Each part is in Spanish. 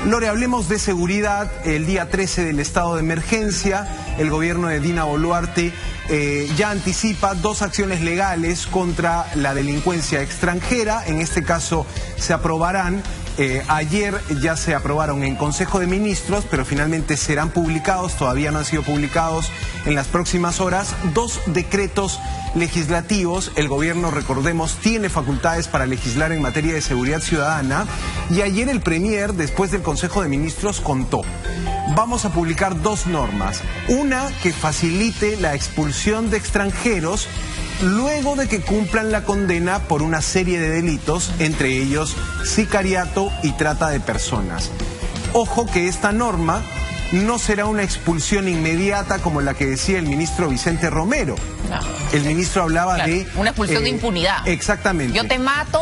Lore, hablemos de seguridad. El día 13 del estado de emergencia, el gobierno de Dina Boluarte ya anticipa 2 acciones legales contra la delincuencia extranjera. En este caso se aprobarán. Ayer ya se aprobaron en Consejo de Ministros, pero finalmente serán publicados, todavía no han sido publicados en las próximas horas, 2 decretos legislativos. El gobierno, recordemos, tiene facultades para legislar en materia de seguridad ciudadana, y ayer el Premier, después del Consejo de Ministros, contó: vamos a publicar 2 normas, una que facilite la expulsión de extranjeros luego de que cumplan la condena por una serie de delitos, entre ellos sicariato y trata de personas. Ojo que esta norma no será una expulsión inmediata como la que decía el ministro Vicente Romero. No. El ministro hablaba de una expulsión de impunidad. Exactamente. Yo te mato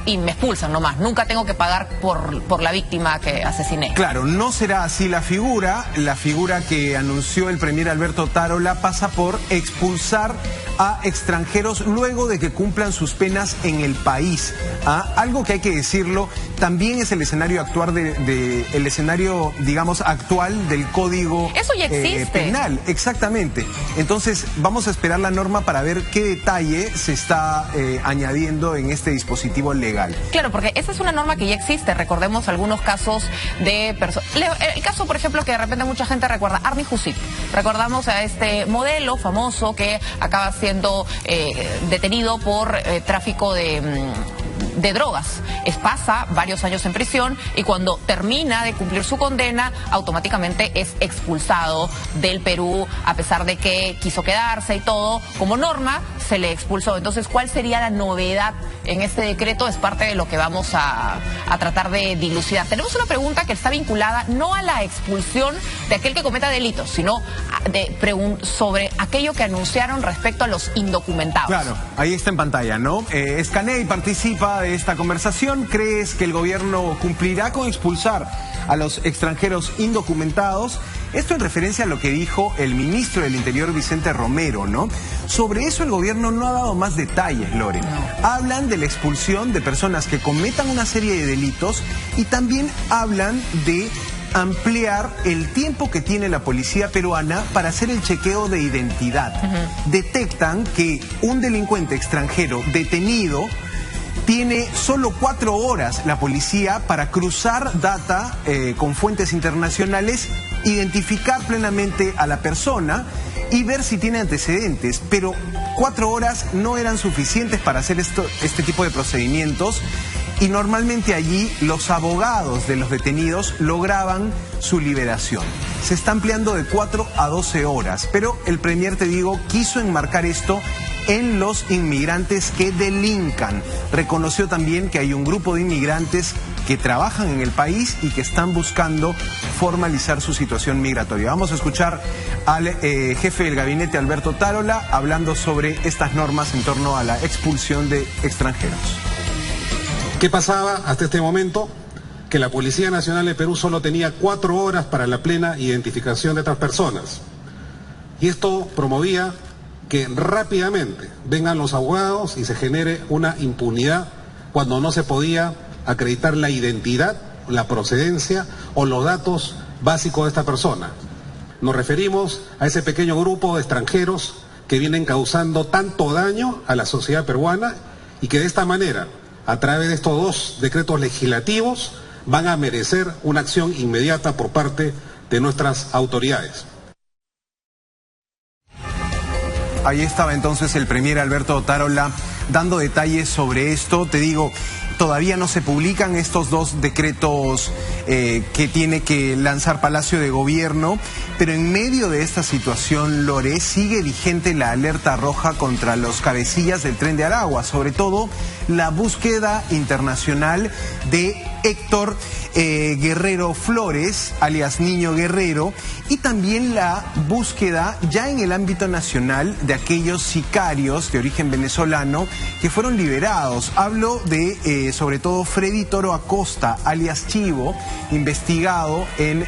y me expulsan nomás, nunca tengo que pagar por la víctima que asesiné. Claro, no será así la figura que anunció el premier Alberto Tarola pasa por expulsar a extranjeros luego de que cumplan sus penas en el país. Algo que hay que decirlo, también es el escenario actual el escenario, digamos, actual del Código Eso ya existe. Penal. Exactamente. Entonces, vamos a esperar la norma para ver qué detalle se está añadiendo en este dispositivo legal. Claro, porque esa es una norma que ya existe. Recordemos algunos casos de personas. El caso, por ejemplo, que de repente mucha gente recuerda, Army Hussit. Recordamos a este modelo famoso que acaba siendo detenido por tráfico de drogas. Pasa varios años en prisión y cuando termina de cumplir su condena, automáticamente es expulsado del Perú, a pesar de que quiso quedarse y todo. Como norma, se le expulsó. Entonces, ¿cuál sería la novedad en este decreto? Es parte de lo que vamos a tratar de dilucidar. Tenemos una pregunta que está vinculada no a la expulsión de aquel que cometa delitos, sino sobre aquello que anunciaron respecto a los indocumentados. Claro, ahí está en pantalla, ¿no? Scaney participa de esta conversación. ¿Crees que el gobierno cumplirá con expulsar a los extranjeros indocumentados? Esto en referencia a lo que dijo el ministro del Interior, Vicente Romero, ¿no? Sobre eso el gobierno no ha dado más detalles, Lore. No. Hablan de la expulsión de personas que cometan una serie de delitos y también hablan de ampliar el tiempo que tiene la policía peruana para hacer el chequeo de identidad. Detectan que un delincuente extranjero detenido tiene solo 4 horas la policía para cruzar data con fuentes internacionales, identificar plenamente a la persona y ver si tiene antecedentes. Pero 4 horas no eran suficientes para hacer este tipo de procedimientos, y normalmente allí los abogados de los detenidos lograban su liberación. Se está ampliando de 4 a 12 horas, pero el premier, te digo, quiso enmarcar esto en los inmigrantes que delincan. Reconoció también que hay un grupo de inmigrantes que trabajan en el país y que están buscando formalizar su situación migratoria. Vamos a escuchar al jefe del gabinete, Alberto Tarola, hablando sobre estas normas en torno a la expulsión de extranjeros. ¿Qué pasaba hasta este momento? Que la Policía Nacional de Perú solo tenía 4 horas para la plena identificación de estas personas. Y esto promovía que rápidamente vengan los abogados y se genere una impunidad cuando no se podía acreditar la identidad, la procedencia o los datos básicos de esta persona. Nos referimos a ese pequeño grupo de extranjeros que vienen causando tanto daño a la sociedad peruana y que de esta manera, a través de estos 2 decretos legislativos, van a merecer una acción inmediata por parte de nuestras autoridades. Ahí estaba entonces el premier Alberto Tarola dando detalles sobre esto. Te digo, todavía no se publican estos 2 decretos que tiene que lanzar Palacio de Gobierno, pero en medio de esta situación, Lore, sigue vigente la alerta roja contra los cabecillas del Tren de Aragua, sobre todo la búsqueda internacional de Héctor Guerrero Flores, alias Niño Guerrero, y también la búsqueda ya en el ámbito nacional de aquellos sicarios de origen venezolano que fueron liberados. Hablo de, sobre todo, Freddy Toro Acosta, alias Chivo, investigado en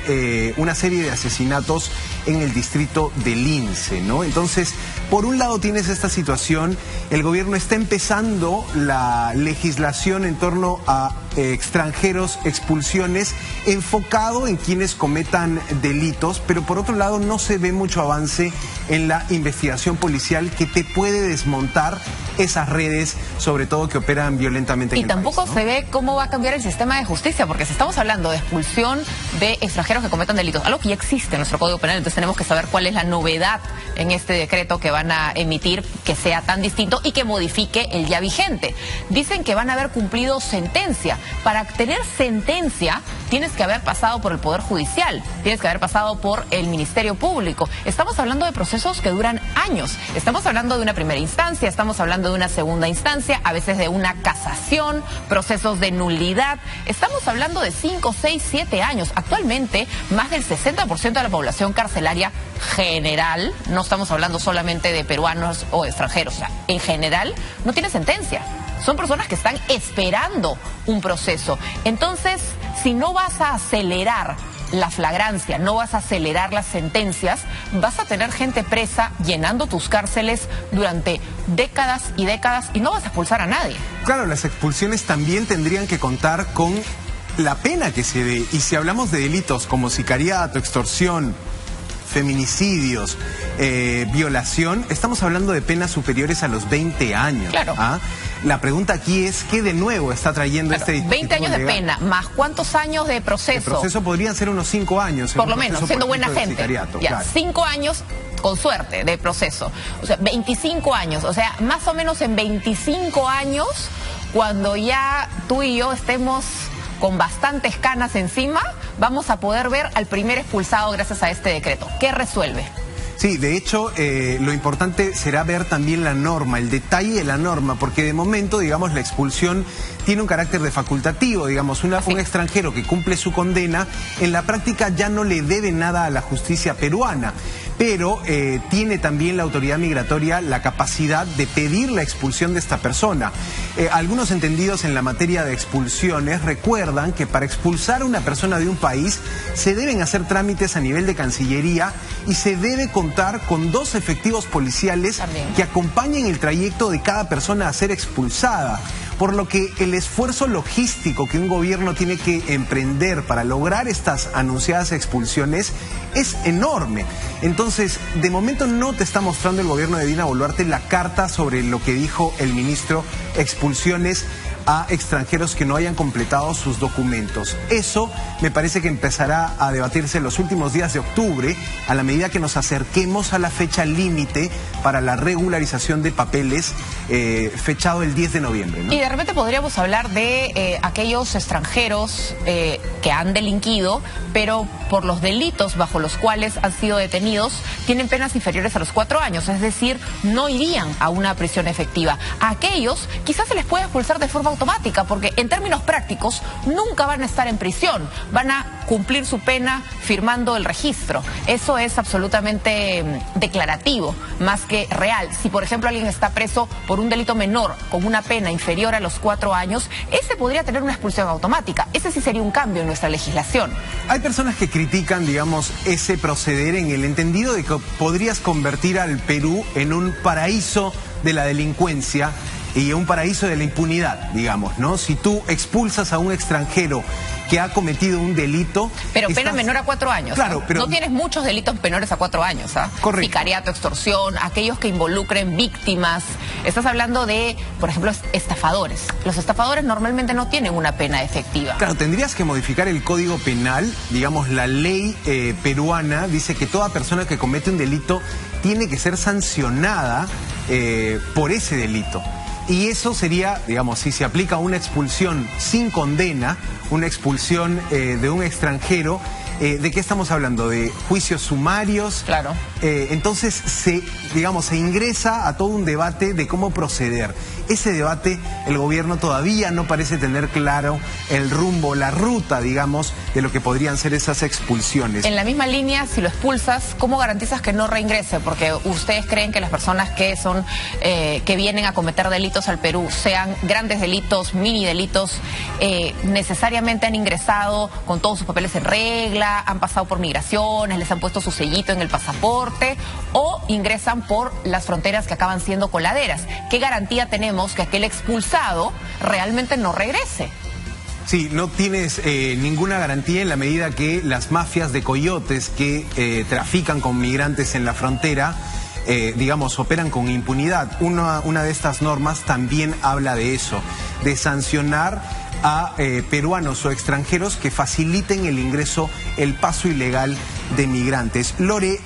una serie de asesinatos en el distrito de Lince, ¿no? Entonces, Por un lado tienes esta situación, el gobierno está empezando la legislación en torno a extranjeros, expulsiones, enfocado en quienes cometan delitos, pero por otro lado no se ve mucho avance en la investigación policial que te puede desmontar esas redes, sobre todo que operan violentamente en el tampoco país, ¿no? se ve cómo va a cambiar el sistema de justicia, porque si estamos hablando de expulsión de extranjeros que cometan delitos, algo que ya existe en nuestro Código Penal, entonces tenemos que saber cuál es la novedad en este decreto que van a emitir que sea tan distinto y que modifique el ya vigente. Dicen que van a haber cumplido sentencia. Para tener sentencia tienes que haber pasado por el Poder Judicial, tienes que haber pasado por el Ministerio Público. Estamos hablando de procesos que duran años. Estamos hablando de una primera instancia, estamos hablando de una segunda instancia, a veces de una casación, procesos de nulidad. Estamos hablando de 5, 6, 7 años. Actualmente, más del 60% de la población carcelaria general, no estamos hablando solamente de peruanos o extranjeros, o sea, en general, no tiene sentencia. Son personas que están esperando un proceso. Entonces, si no vas a acelerar la flagrancia, no vas a acelerar las sentencias, vas a tener gente presa llenando tus cárceles durante décadas y décadas y no vas a expulsar a nadie. Claro, las expulsiones también tendrían que contar con la pena que se dé. Y si hablamos de delitos como sicariato, extorsión, feminicidios, violación, estamos hablando de penas superiores a los 20 años. Claro. ¿Ah? La pregunta aquí es, ¿qué de nuevo está trayendo este dispositivo 20 años de legal? pena, más ¿cuántos años de proceso? El proceso podrían ser unos 5 años. Por lo menos, siendo buena gente. Ya, claro. 5 años con suerte de proceso. O sea, 25 años. O sea, más o menos en 25 años, cuando ya tú y yo estemos con bastantes canas encima, vamos a poder ver al primer expulsado gracias a este decreto. ¿Qué resuelve? Sí, de hecho, lo importante será ver también la norma, el detalle de la norma, porque de momento, digamos, la expulsión tiene un carácter de facultativo, digamos, un extranjero que cumple su condena, en la práctica ya no le debe nada a la justicia peruana, pero tiene también la autoridad migratoria la capacidad de pedir la expulsión de esta persona. Algunos entendidos en la materia de expulsiones recuerdan que para expulsar a una persona de un país se deben hacer trámites a nivel de Cancillería y se debe contar con 2 efectivos policiales que acompañen el trayecto de cada persona a ser expulsada. Por lo que el esfuerzo logístico que un gobierno tiene que emprender para lograr estas anunciadas expulsiones es enorme. Entonces, de momento no te está mostrando el gobierno de Dina Boluarte la carta sobre lo que dijo el ministro, expulsiones a extranjeros que no hayan completado sus documentos. Eso me parece que empezará a debatirse en los últimos días de octubre, a la medida que nos acerquemos a la fecha límite para la regularización de papeles, fechado el 10 de noviembre, ¿no? Y de repente podríamos hablar de aquellos extranjeros que han delinquido, pero por los delitos bajo los cuales han sido detenidos, tienen penas inferiores a los 4 años, es decir, no irían a una prisión efectiva. A aquellos quizás se les puede expulsar de forma automática, porque en términos prácticos nunca van a estar en prisión, van a cumplir su pena firmando el registro. Eso es absolutamente declarativo, más que real. Si por ejemplo alguien está preso por un delito menor con una pena inferior a los 4 años, ese podría tener una expulsión automática. Ese sí sería un cambio en nuestra legislación. Hay personas que critican, digamos, ese proceder en el entendido de que podrías convertir al Perú en un paraíso de la delincuencia y un paraíso de la impunidad, digamos, ¿no? Si tú expulsas a un extranjero que ha cometido un delito... Pero pena menor a 4 años. Claro, pero... No tienes muchos delitos menores a 4 años, ¿ah? Correcto. Sicariato, extorsión, aquellos que involucren víctimas. Estás hablando de, por ejemplo, estafadores. Los estafadores normalmente no tienen una pena efectiva. Claro, tendrías que modificar el Código Penal, digamos, la ley peruana dice que toda persona que comete un delito tiene que ser sancionada por ese delito. Y eso sería, digamos, si se aplica una expulsión sin condena, una expulsión de un extranjero, ¿de qué estamos hablando? ¿De juicios sumarios? Claro. Entonces, se ingresa a todo un debate de cómo proceder. Ese debate, el gobierno todavía no parece tener claro el rumbo, la ruta, digamos, de lo que podrían ser esas expulsiones. En la misma línea, si lo expulsas, ¿cómo garantizas que no reingrese? Porque ustedes creen que las personas que son que vienen a cometer delitos al Perú, sean grandes delitos, mini delitos, necesariamente han ingresado con todos sus papeles en regla, han pasado por migraciones, les han puesto su sellito en el pasaporte. norte o ingresan por las fronteras que acaban siendo coladeras. ¿Qué garantía tenemos que aquel expulsado realmente no regrese? Sí, no tienes ninguna garantía en la medida que las mafias de coyotes que trafican con migrantes en la frontera, digamos, operan con impunidad. Una de estas normas también habla de eso, de sancionar a peruanos o extranjeros que faciliten el ingreso, el paso ilegal de migrantes. Lore,